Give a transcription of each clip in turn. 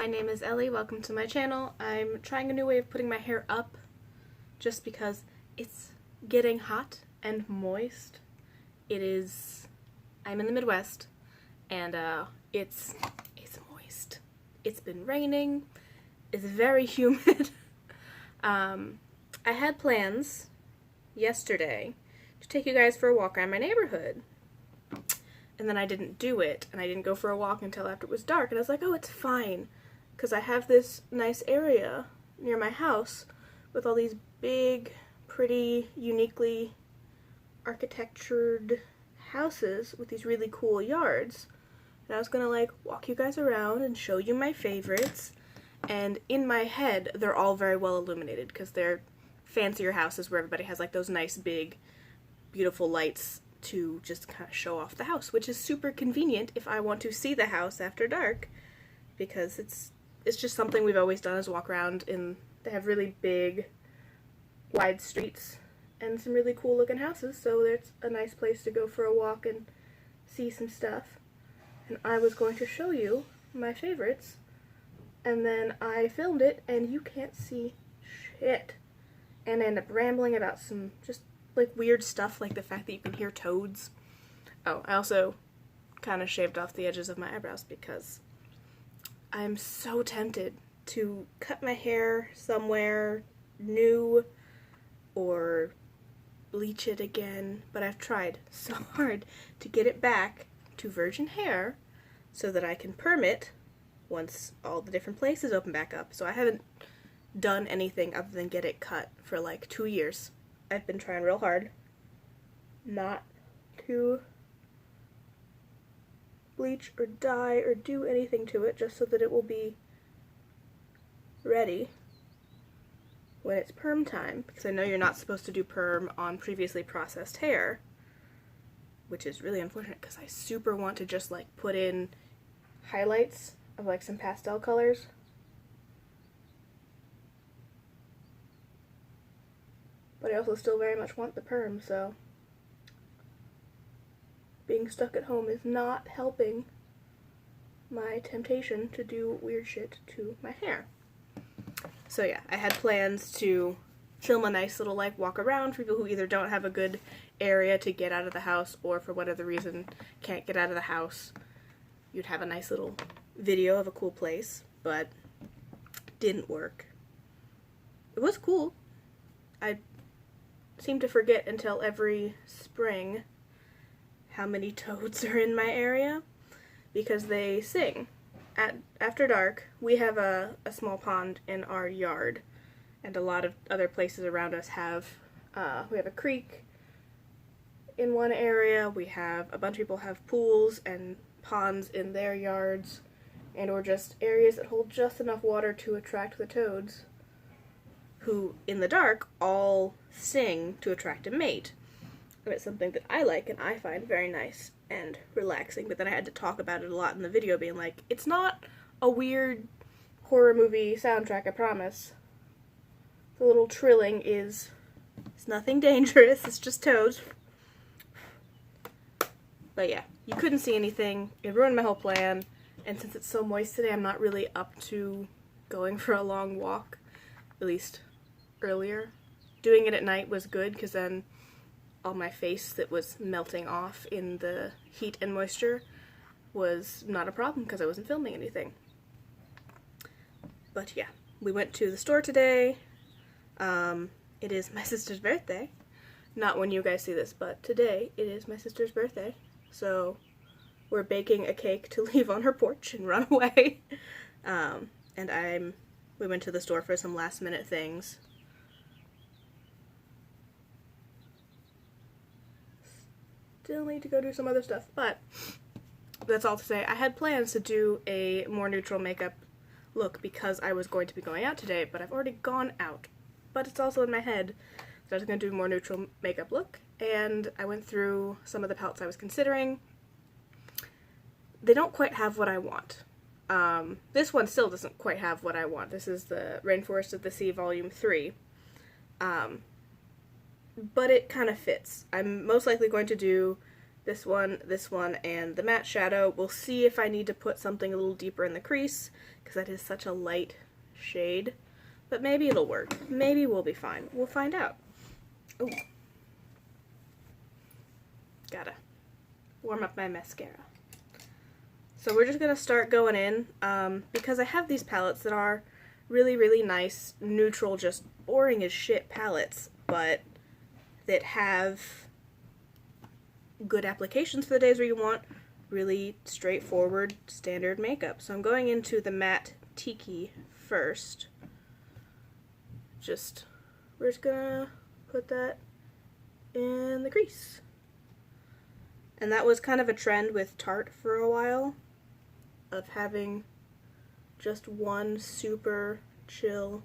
My name is Ellie, welcome to my channel. I'm trying a new way of putting my hair up just because it's getting hot and moist. I'm in the Midwest and it's moist. It's been raining, it's very humid. I had plans yesterday to take you guys for a walk around my neighborhood. And then I didn't do it, and I didn't go for a walk until after it was dark, and I was like, oh, it's fine, because I have this nice area near my house with all these big, pretty, uniquely architectured houses with these really cool yards. And I was gonna, like, walk you guys around and show you my favorites, and in my head, they're all very well illuminated, because they're fancier houses where everybody has, like, those nice, big, beautiful lights to just kind of show off the house, which is super convenient if I want to see the house after dark, because it's just something we've always done is walk around, and they have really big, wide streets and some really cool looking houses, so it's a nice place to go for a walk and see some stuff. And I was going to show you my favorites, and then I filmed it and you can't see shit, and I end up rambling about some just like weird stuff, like the fact that you can hear toads. Oh, I also kind of shaved off the edges of my eyebrows because I'm so tempted to cut my hair somewhere new or bleach it again, but I've tried so hard to get it back to virgin hair so that I can perm it once all the different places open back up. So I haven't done anything other than get it cut for like 2 years. I've been trying real hard not to bleach or dye or do anything to it, just so that it will be ready when it's perm time, because I know you're not supposed to do perm on previously processed hair, which is really unfortunate because I super want to just like put in highlights of like some pastel colors. But I also still very much want the perm, so being stuck at home is not helping my temptation to do weird shit to my hair. So yeah, I had plans to film a nice little like walk around for people who either don't have a good area to get out of the house or for whatever reason can't get out of the house. You'd have a nice little video of a cool place, but didn't work. It was cool. I seem to forget until every spring how many toads are in my area, because they sing. After dark, we have a small pond in our yard, and a lot of other places around us have, we have a creek in one area, we have, a bunch of people have pools and ponds in their yards, and or just areas that hold just enough water to attract the toads, who, in the dark, all sing to attract a mate. And it's something that I like and I find very nice and relaxing, but then I had to talk about it a lot in the video, being like, it's not a weird horror movie soundtrack, I promise. The little trilling it's nothing dangerous, it's just toads. But yeah, you couldn't see anything, it ruined my whole plan, and since it's so moist today, I'm not really up to going for a long walk, at least earlier. Doing it at night was good, because then all my face that was melting off in the heat and moisture was not a problem because I wasn't filming anything. But yeah, we went to the store today. It is my sister's birthday. Not when you guys see this, but today it is my sister's birthday. So we're baking a cake to leave on her porch and run away. We went to the store for some last minute things. Still need to go do some other stuff, but that's all to say. I had plans to do a more neutral makeup look because I was going to be going out today, but I've already gone out. But it's also in my head, so I was going to do a more neutral makeup look, and I went through some of the palettes I was considering. They don't quite have what I want. This one still doesn't quite have what I want. This is the Rainforest of the Sea Volume 3. But it kind of fits. I'm most likely going to do this one, and the matte shadow. We'll see if I need to put something a little deeper in the crease, because that is such a light shade. But maybe it'll work. Maybe we'll be fine. We'll find out. Ooh. Gotta warm up my mascara. So we're just gonna start going in, because I have these palettes that are really, really nice, neutral, just boring as shit palettes, but that have good applications for the days where you want really straightforward, standard makeup. So I'm going into the matte Tiki first. We're just gonna put that in the crease. And that was kind of a trend with Tarte for a while, of having just one super chill.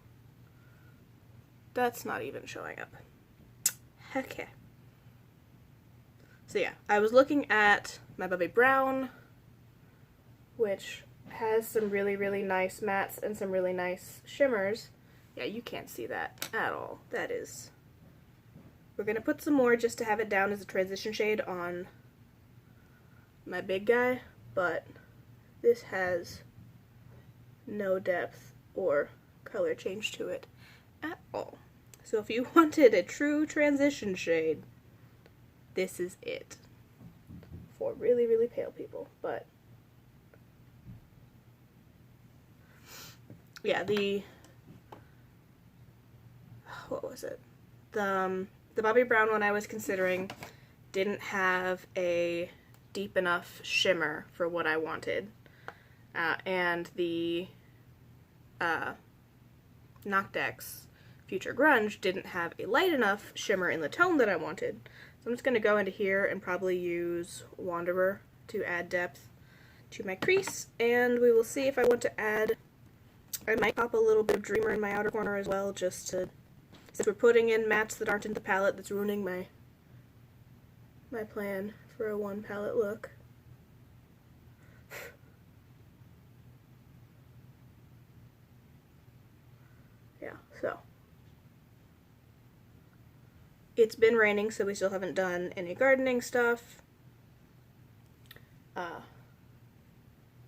That's not even showing up. Okay. So yeah, I was looking at my Bobbi Brown, which has some really, really nice mattes and some really nice shimmers. Yeah, you can't see that at all. That is... We're gonna put some more just to have it down as a transition shade on my big guy, but this has no depth or color change to it at all. So if you wanted a true transition shade, this is it for really, really pale people. But yeah, what was it? The Bobbi Brown one I was considering didn't have a deep enough shimmer for what I wanted. And the Noctex Future Grunge didn't have a light enough shimmer in the tone that I wanted. So I'm just going to go into here and probably use Wanderer to add depth to my crease, and we will see if I want to add... I might pop a little bit of Dreamer in my outer corner as well, just to... Since we're putting in mattes that aren't in the palette, that's ruining my plan for a one palette look. Yeah, so. It's been raining, so we still haven't done any gardening stuff.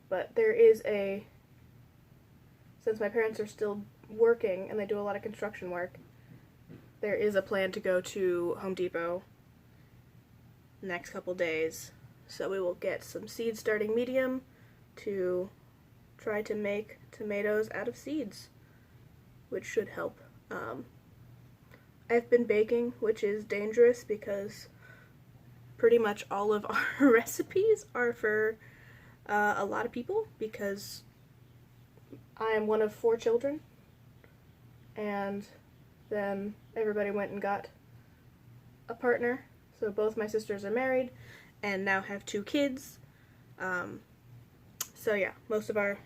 But there is since my parents are still working and they do a lot of construction work, there is a plan to go to Home Depot next couple days. So we will get some seed starting medium to try to make tomatoes out of seeds, which should help. I've been baking, which is dangerous because pretty much all of our recipes are for a lot of people, because I am one of 4 children, and then everybody went and got a partner. So both my sisters are married and now have 2 kids. So yeah, most of our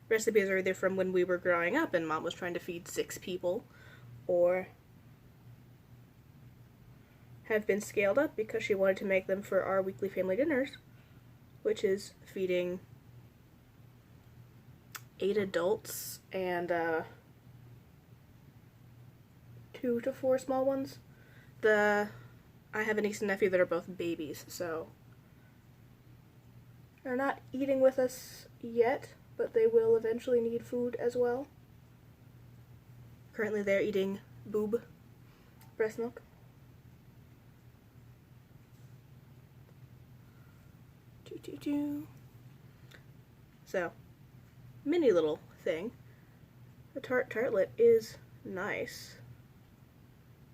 recipes are either from when we were growing up and Mom was trying to feed 6 people, or have been scaled up because she wanted to make them for our weekly family dinners, which is feeding 8 adults and 2 to 4 small ones. I have a niece and nephew that are both babies, so they're not eating with us yet, but they will eventually need food as well. Currently they're eating boob breast milk. So, mini little thing. The tartlet is nice.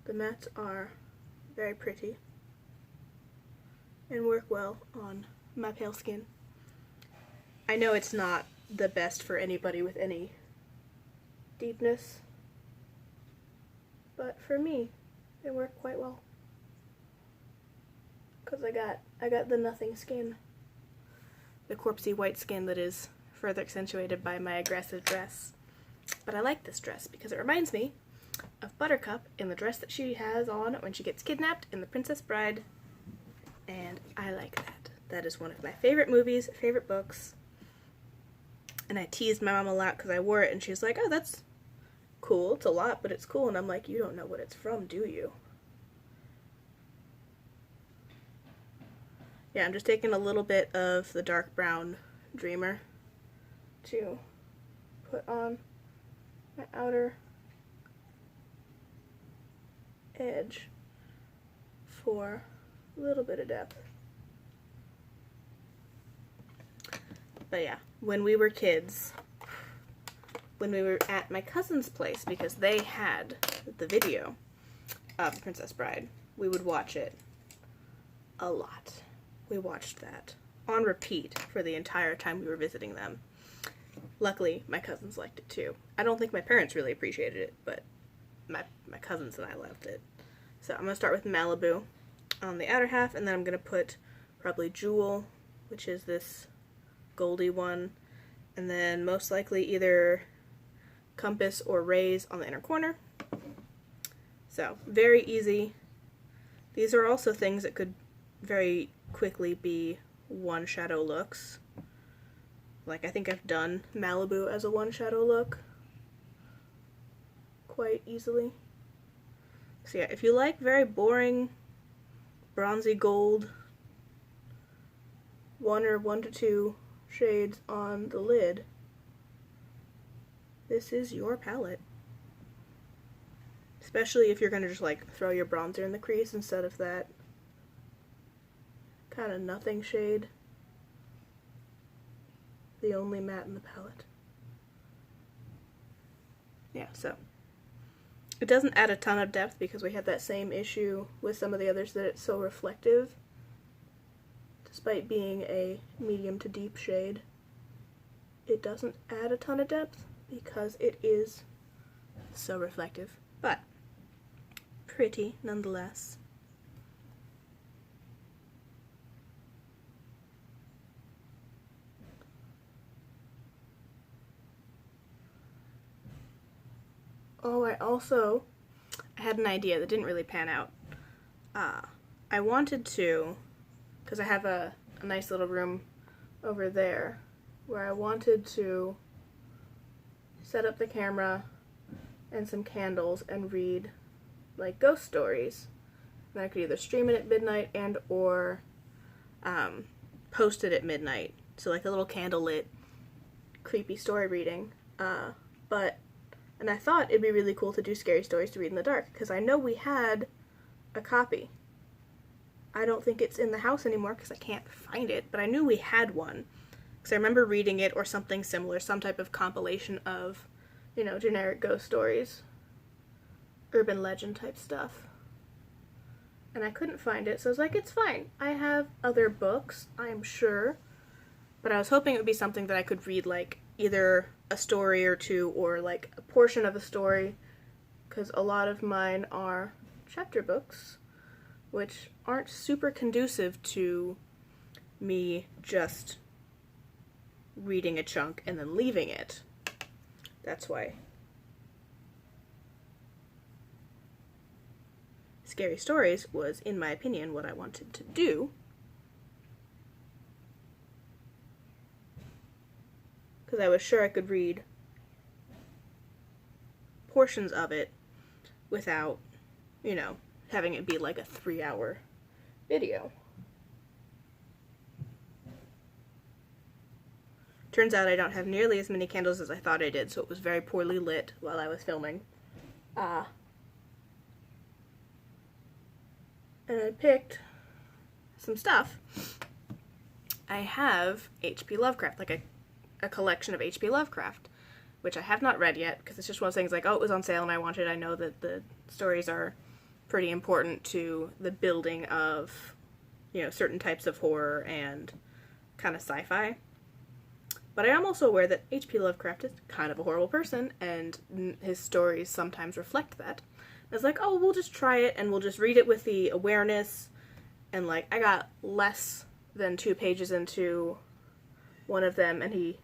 The mattes are very pretty and work well on my pale skin. I know it's not the best for anybody with any deepness, but for me, they work quite well. Because I got the nothing skin. The corpsey white skin that is further accentuated by my aggressive dress. But I like this dress because it reminds me of Buttercup in the dress that she has on when she gets kidnapped in The Princess Bride. And I like that. That is one of my favorite movies, favorite books. And I teased my mom a lot because I wore it and she's like, oh, that's cool. It's a lot, but it's cool. And I'm like, you don't know what it's from, do you? Yeah, I'm just taking a little bit of the dark brown Dreamer to put on my outer edge for a little bit of depth. But yeah, when we were kids, when we were at my cousin's place, because they had the video of Princess Bride, we would watch it a lot. We watched that on repeat for the entire time we were visiting them. Luckily, my cousins liked it too. I don't think my parents really appreciated it, but my cousins and I loved it. So I'm going to start with Malibu on the outer half, and then I'm going to put probably Jewel, which is this goldy one, and then most likely either Compass or Rays on the inner corner. So, very easy. These are also things that could very quickly be one shadow looks. Like, I think I've done Malibu as a one shadow look quite easily. So yeah, if you like very boring bronzy gold, 1 or 1 to 2 shades on the lid, this is your palette. Especially if you're going to just like throw your bronzer in the crease instead of that kind of nothing shade. The only matte in the palette. Yeah, so it doesn't add a ton of depth because we had that same issue with some of the others, that it's so reflective. Despite being a medium to deep shade, it doesn't add a ton of depth because it is so reflective. But pretty nonetheless. Oh, I had an idea that didn't really pan out. I wanted to, because I have a nice little room over there, where I wanted to set up the camera and some candles and read like ghost stories. And I could either stream it at midnight and or post it at midnight. So like a little candlelit creepy story reading. And I thought it'd be really cool to do scary stories to read in the dark, because I know we had a copy. I don't think it's in the house anymore because I can't find it, but I knew we had one. Because I remember reading it or something similar, some type of compilation of, you know, generic ghost stories. Urban legend type stuff. And I couldn't find it, so I was like, it's fine. I have other books, I'm sure. But I was hoping it would be something that I could read, like, either a story or two, or like a portion of a story, because a lot of mine are chapter books, which aren't super conducive to me just reading a chunk and then leaving it. That's why scary stories was, in my opinion, what I wanted to do. Because I was sure I could read portions of it without, you know, having it be like a 3-hour video. Turns out I don't have nearly as many candles as I thought I did, so it was very poorly lit while I was filming. And I picked some stuff. I have H.P. Lovecraft, like a collection of H.P. Lovecraft, which I have not read yet, because it's just one of those things like, oh, it was on sale and I wanted. I know that the stories are pretty important to the building of, you know, certain types of horror and kind of sci-fi. But I am also aware that H.P. Lovecraft is kind of a horrible person, and his stories sometimes reflect that. I was like, oh, we'll just try it, and we'll just read it with the awareness. And, like, I got less than 2 pages into one of them, and he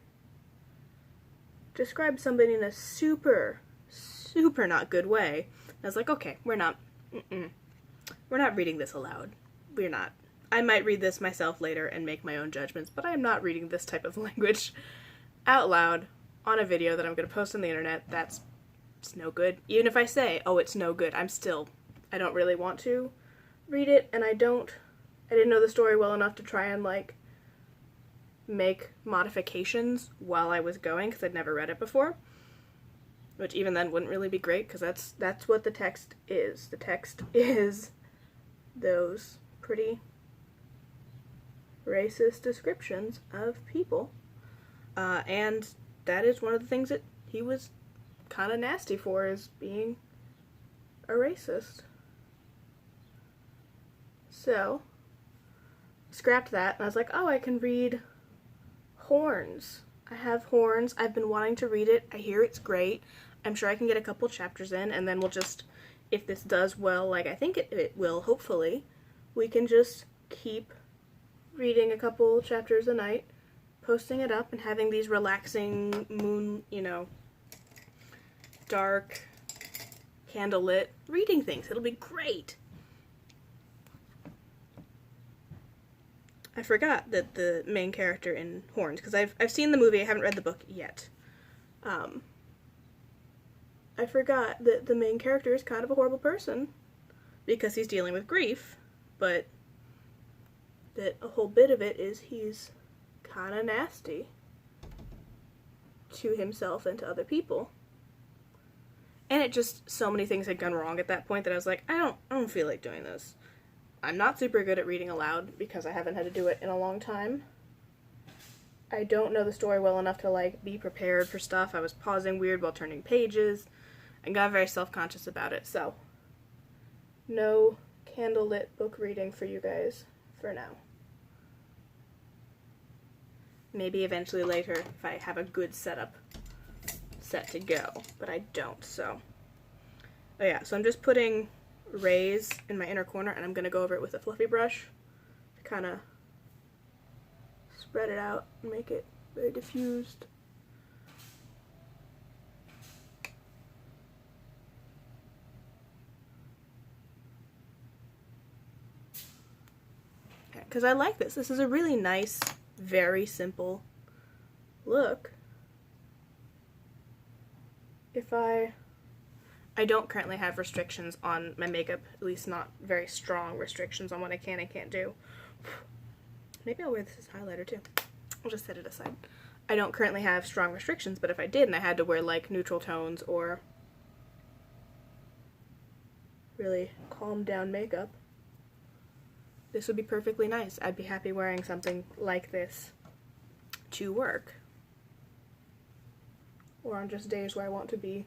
described somebody in a super, super not good way. And I was like, okay, we're not reading this aloud. We're not. I might read this myself later and make my own judgments, but I am not reading this type of language out loud on a video that I'm going to post on the internet. It's no good. Even if I say, oh, it's no good, I don't really want to read it, and I don't I didn't know the story well enough to try and like make modifications while I was going because I'd never read it before, which even then wouldn't really be great because that's what the text is. The text is those pretty racist descriptions of people, and that is one of the things that he was kind of nasty for, is being a racist. So scrapped that, and I was like, oh, I can read Horns. I have Horns. I've been wanting to read it. I hear it's great. I'm sure I can get a couple chapters in, and then we'll just, if this does well, like I think it will, hopefully, we can just keep reading a couple chapters a night, posting it up, and having these relaxing moon, dark, candlelit reading things. It'll be great. I forgot that the main character in Horns, because I've seen the movie, I haven't read the book yet. I forgot that the main character is kind of a horrible person because he's dealing with grief, but that a whole bit of it is he's kind of nasty to himself and to other people. And it just, so many things had gone wrong at that point that I was like, I don't feel like doing this. I'm not super good at reading aloud because I haven't had to do it in a long time. I don't know the story well enough to like be prepared for stuff. I was pausing weird while turning pages and got very self-conscious about it. So no candlelit book reading for you guys for now. Maybe eventually later if I have a good setup set to go, but I don't, so. Oh yeah, so I'm just putting rays in my inner corner, and I'm going to go over it with a fluffy brush to kind of spread it out and make it very diffused. Because I like this. This is a really nice, very simple look. If I don't currently have restrictions on my makeup, at least not very strong restrictions on what I can and can't do. Maybe I'll wear this as highlighter too. I'll just set it aside. I don't currently have strong restrictions, but if I did and I had to wear like neutral tones or really calm down makeup, this would be perfectly nice. I'd be happy wearing something like this to work. Or on just days where I want to be.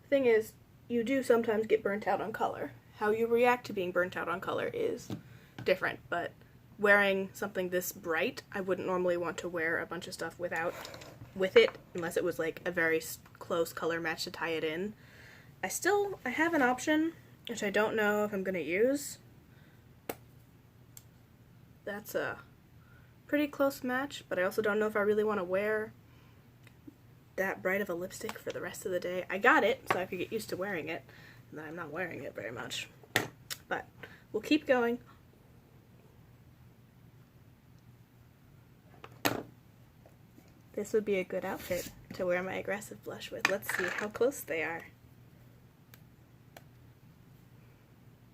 The thing is, you do sometimes get burnt out on color. How you react to being burnt out on color is different, but wearing something this bright, I wouldn't normally want to wear a bunch of stuff with it, unless it was like a very close color match to tie it in. I have an option, which I don't know if I'm going to use. That's a pretty close match, but I also don't know if I really want to wear that bright of a lipstick for the rest of the day. I got it so I could get used to wearing it, and then I'm not wearing it very much. But we'll keep going. This would be a good outfit to wear my aggressive blush with. Let's see how close they are.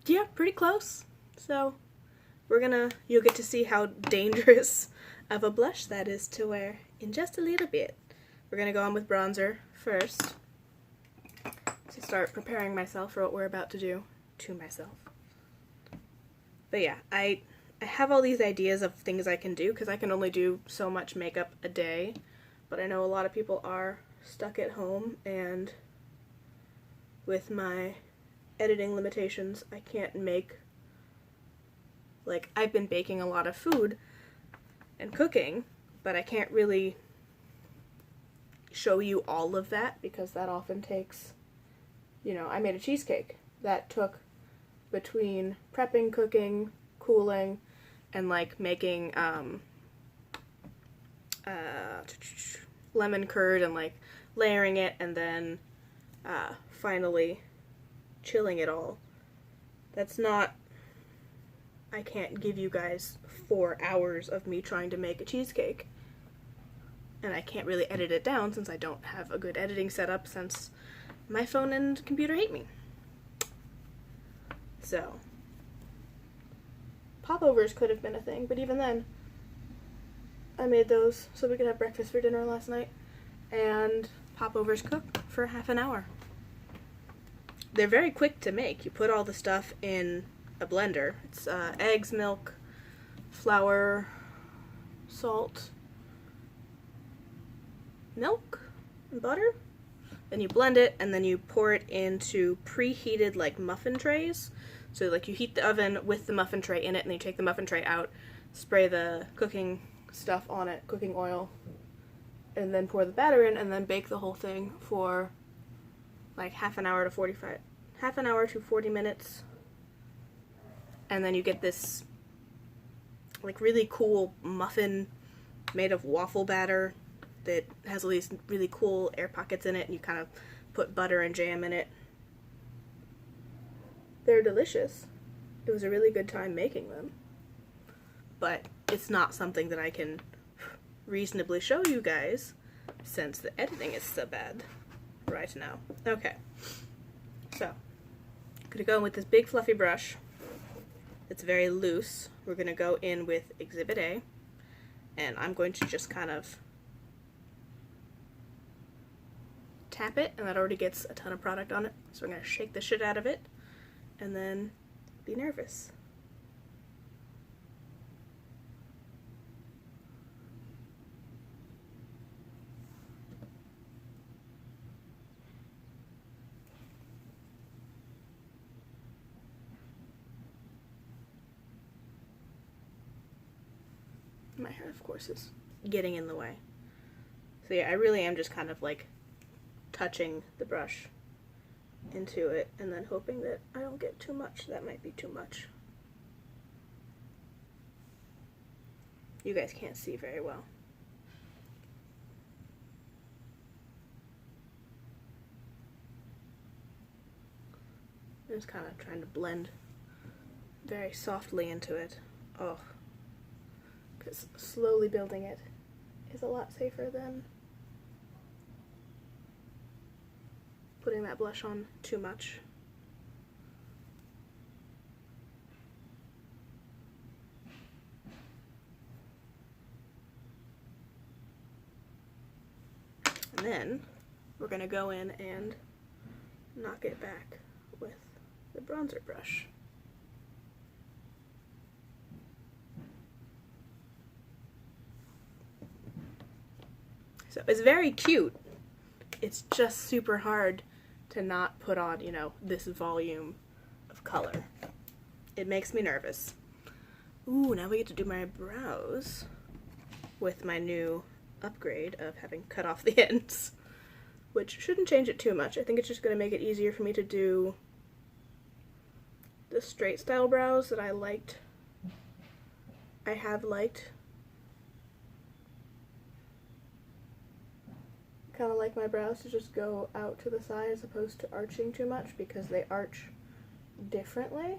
Yeah, pretty close. So you'll get to see how dangerous of a blush that is to wear in just a little bit. We're gonna go on with bronzer first to start preparing myself for what we're about to do to myself. But yeah, I have all these ideas of things I can do because I can only do so much makeup a day, but I know a lot of people are stuck at home, and with my editing limitations, I can't make, like, I've been baking a lot of food and cooking, but I can't really show you all of that because that often takes, I made a cheesecake. That took between prepping, cooking, cooling, and like making lemon curd and like layering it and then finally chilling it all. I can't give you guys 4 hours of me trying to make a cheesecake. And I can't really edit it down since I don't have a good editing setup since my phone and computer hate me. So, popovers could have been a thing, but even then, I made those so we could have breakfast for dinner last night, and popovers cook for half an hour. They're very quick to make. You put all the stuff in a blender. It's eggs, milk, flour, salt, milk, and butter. Then you blend it, and then you pour it into preheated like muffin trays. So like you heat the oven with the muffin tray in it, and then you take the muffin tray out, spray the cooking stuff on it, cooking oil, and then pour the batter in, and then bake the whole thing for like half an hour to 40 minutes. And then you get this like really cool muffin made of waffle batter that has all these really cool air pockets in it, and you kind of put butter and jam in it. They're delicious. It was a really good time making them. But it's not something that I can reasonably show you guys since the editing is so bad right now. Okay. So, I'm going to go in with this big fluffy brush. It's very loose. We're going to go in with Exhibit A, and I'm going to just kind of tap it, and that already gets a ton of product on it. So I'm going to shake the shit out of it, and then be nervous. My hair, of course, is getting in the way. So yeah, I really am just kind of like touching the brush into it and then hoping that I don't get too much. That might be too much. You guys can't see very well. I'm just kind of trying to blend very softly into it. Oh, because slowly building it is a lot safer than putting that blush on too much. And then we're going to go in and knock it back with the bronzer brush. So it's very cute. It's just super hard to not put on, you know, this volume of color. It makes me nervous. Ooh, now we get to do my brows with my new upgrade of having cut off the ends, which shouldn't change it too much. I think it's just going to make it easier for me to do the straight style brows that I have liked. Kind of like my brows to just go out to the side as opposed to arching too much, because they arch differently.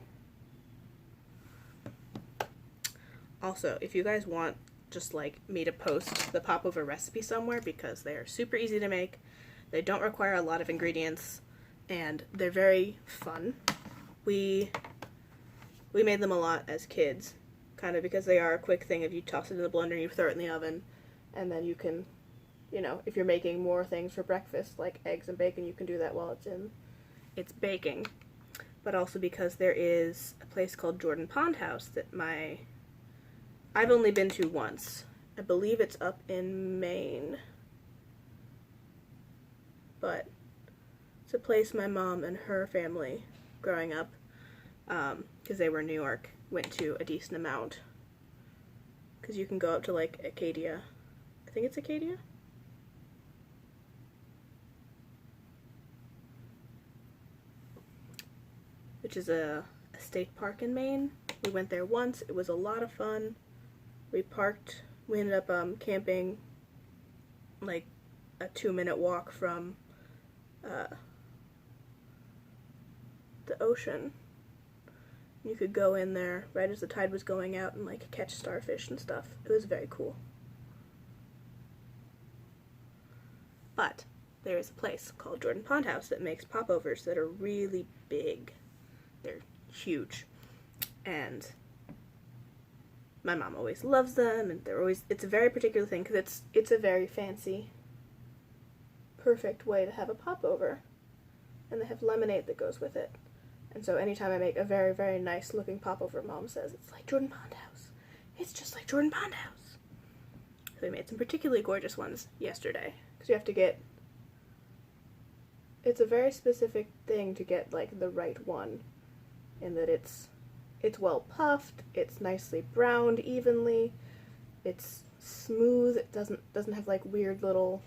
Also, if you guys want just like me to post the popover recipe somewhere, because they are super easy to make, they don't require a lot of ingredients, and they're very fun. We made them a lot as kids, kind of because they are a quick thing. If you toss it in the blender and you throw it in the oven, and then you can, you know, if you're making more things for breakfast, like eggs and bacon, you can do that while it's baking. But also because there is a place called Jordan Pond House that I've only been to once. I believe it's up in Maine. But it's a place my mom and her family, growing up, because they were in New York, went to a decent amount. Because you can go up to like Acadia. I think it's Acadia? Which is a state park in Maine. We went there once. It was a lot of fun. We ended up camping like a 2-minute walk from the ocean. You could go in there right as the tide was going out and like catch starfish and stuff. It was very cool. But there is a place called Jordan Pond House that makes popovers that are really big. They're huge. And my mom always loves them, and it's a very particular thing because it's a very fancy, perfect way to have a popover. And they have lemonade that goes with it. And so anytime I make a very, very nice looking popover, Mom says, it's like Jordan Pond House. It's just like Jordan Pond House. So we made some particularly gorgeous ones yesterday. Because you have to get, it's a very specific thing to get like the right one. In that it's well puffed, it's nicely browned evenly, it's smooth, it doesn't have like weird little,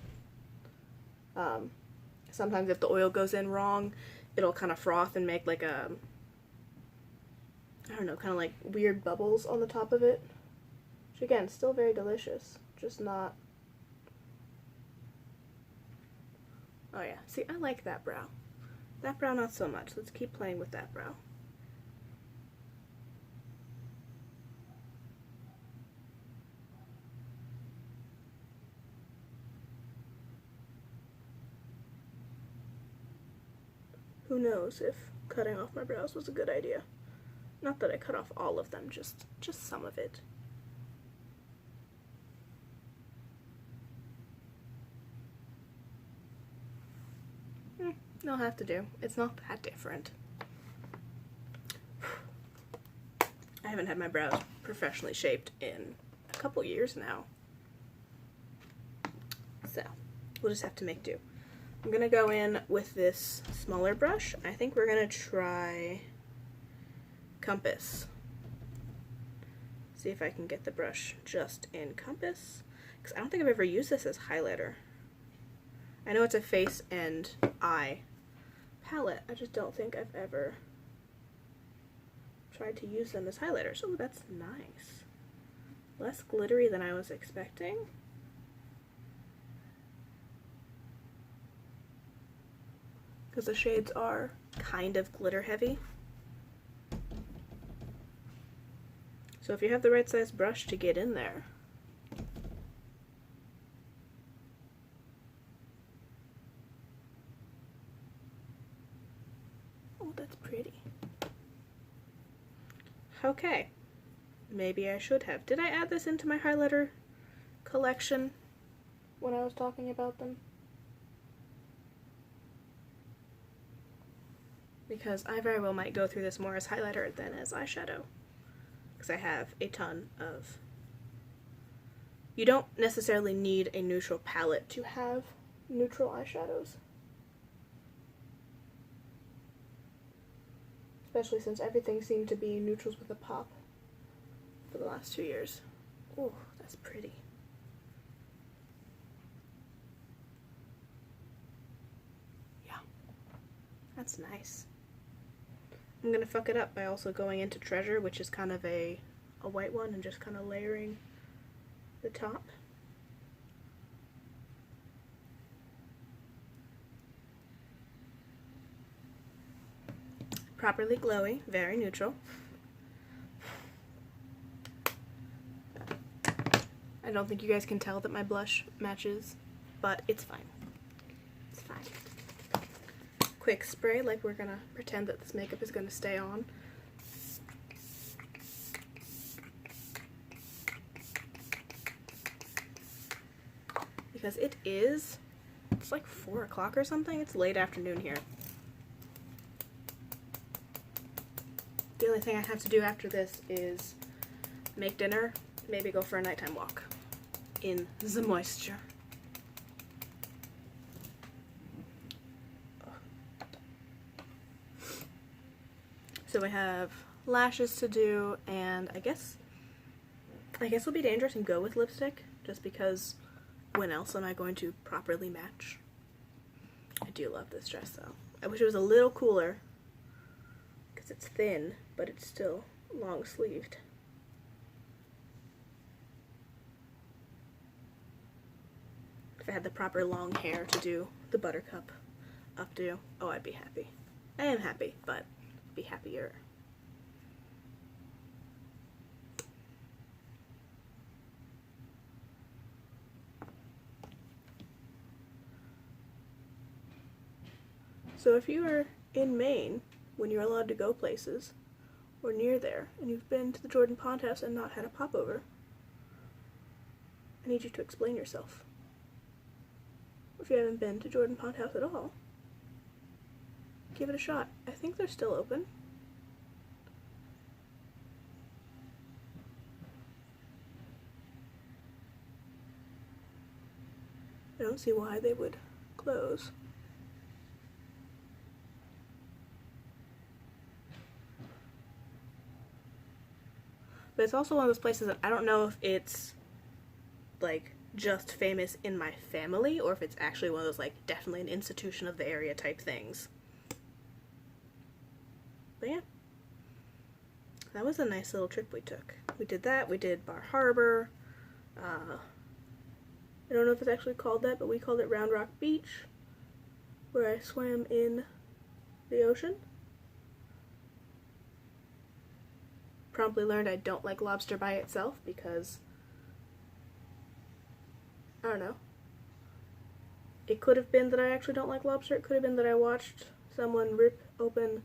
sometimes if the oil goes in wrong, it'll kind of froth and make like a, I don't know, kind of like weird bubbles on the top of it. Which again, still very delicious, just not, oh yeah, see, I like that brow. That brow not so much, let's keep playing with that brow. Who knows if cutting off my brows was a good idea. Not that I cut off all of them, just some of it. They'll have to do. It's not that different. I haven't had my brows professionally shaped in a couple years now. So, we'll just have to make do. I'm gonna go in with this smaller brush. I think we're gonna try Compass. See if I can get the brush just in Compass. Because I don't think I've ever used this as highlighter. I know it's a face and eye palette. I just don't think I've ever tried to use them as highlighters. Oh, that's nice. Less glittery than I was expecting. Because the shades are kind of glitter heavy. So if you have the right size brush to get in there. Oh, that's pretty. Okay. Maybe I should have. Did I add this into my highlighter collection when I was talking about them? Because I very well might go through this more as highlighter than as eyeshadow. Because I have a ton of... You don't necessarily need a neutral palette to have neutral eyeshadows. Especially since everything seemed to be neutrals with a pop for the last 2 years. Ooh, that's pretty. Yeah, that's nice. I'm gonna fuck it up by also going into Treasure, which is kind of a white one, and just kind of layering the top. Properly glowy, very neutral. I don't think you guys can tell that my blush matches, but it's fine. It's fine. Quick spray, like we're gonna pretend that this makeup is gonna stay on. Because it's like 4 o'clock or something. It's late afternoon here. The only thing I have to do after this is make dinner, maybe go for a nighttime walk in the moisture. So we have lashes to do, and I guess it'll be dangerous and go with lipstick, just because when else am I going to properly match? I do love this dress though. I wish it was a little cooler, because it's thin, but it's still long sleeved. If I had the proper long hair to do the buttercup updo, oh, I'd be happy. I am happy, but be happier. So if you are in Maine, when you're allowed to go places, or near there, and you've been to the Jordan Pond House and not had a popover, I need you to explain yourself. If you haven't been to Jordan Pond House at all, give it a shot. I think they're still open. I don't see why they would close. But it's also one of those places that I don't know if it's like just famous in my family or if it's actually one of those like definitely an institution of the area type things. But yeah, that was a nice little trip we took. We did that, we did Bar Harbor. I don't know if it's actually called that, but we called it Round Rock Beach, where I swam in the ocean. Promptly learned I don't like lobster by itself because, I don't know. It could have been that I actually don't like lobster. It could have been that I watched someone rip open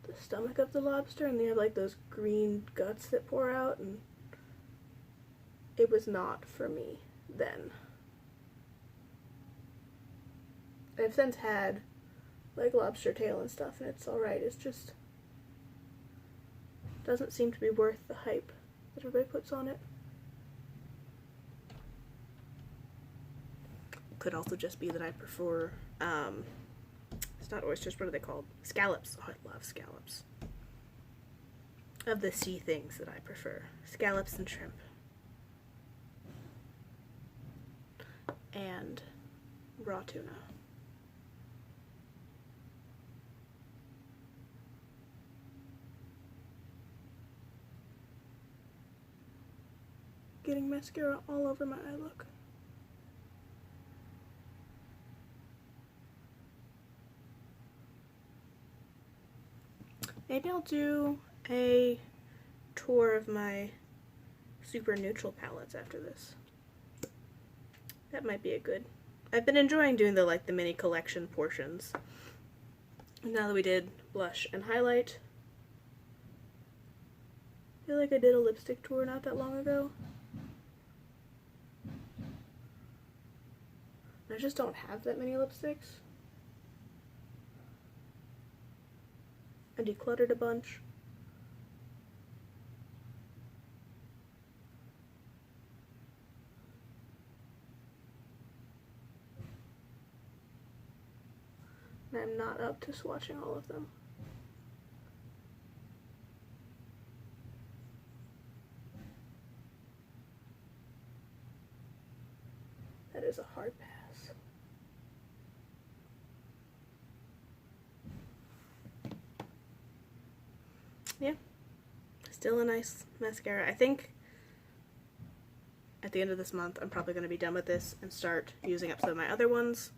the stomach of the lobster and they have like those green guts that pour out, and it was not for me then. I've since had like lobster tail and stuff and it's alright. It's just doesn't seem to be worth the hype that everybody puts on it. Could also just be that I prefer, it's not oysters, what are they called? Scallops. Oh, I love scallops. Of the sea things that I prefer. Scallops and shrimp. And raw tuna. Getting mascara all over my eye look. Maybe I'll do a tour of my super neutral palettes after this. That might be a good. I've been enjoying doing the mini collection portions. Now that we did blush and highlight, I feel like I did a lipstick tour not that long ago. I just don't have that many lipsticks. I decluttered a bunch. And I'm not up to swatching all of them. That is a hard pass. Yeah, still a nice mascara. I think at the end of this month I'm probably going to be done with this and start using up some of my other ones.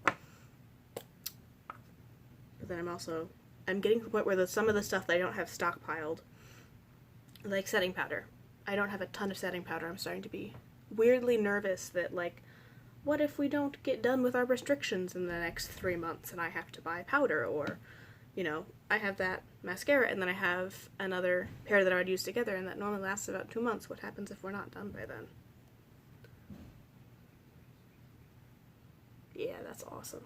But then I'm getting to the point where some of the stuff that I don't have stockpiled, like setting powder. I don't have a ton of setting powder. I'm starting to be weirdly nervous that what if we don't get done with our restrictions in the next 3 months and I have to buy powder, or I have that mascara and then I have another pair that I would use together and that normally lasts about 2 months. What happens if we're not done by then? Yeah, that's awesome.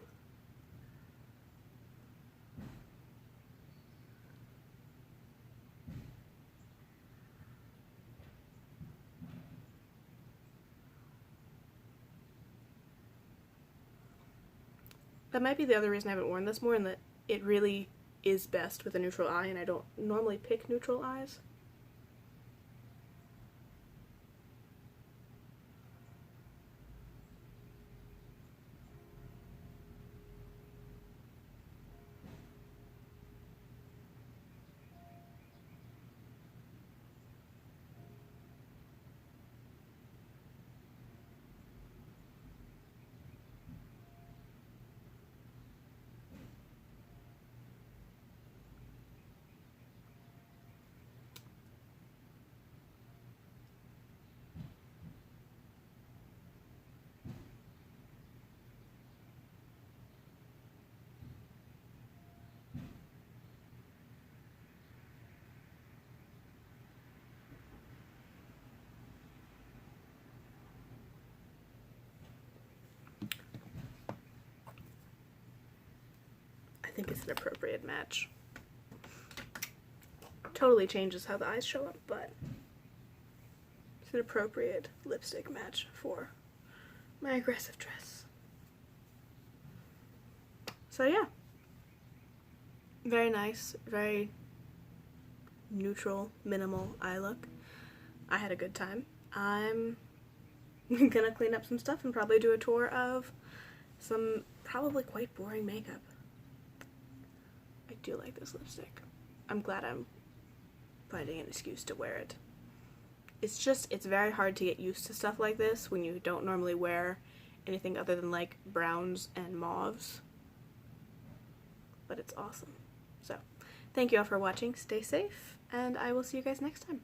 That might be the other reason I haven't worn this more, in that it really is best with a neutral eye, and I don't normally pick neutral eyes. an appropriate match. Totally changes how the eyes show up, but it's an appropriate lipstick match for my aggressive dress. So yeah, very nice, very neutral, minimal eye look. I had a good time. I'm gonna clean up some stuff and probably do a tour of some probably quite boring makeup. I do like this lipstick. I'm glad I'm finding an excuse to wear it. It's very hard to get used to stuff like this when you don't normally wear anything other than like browns and mauves. But it's awesome. So, thank you all for watching, stay safe, and I will see you guys next time.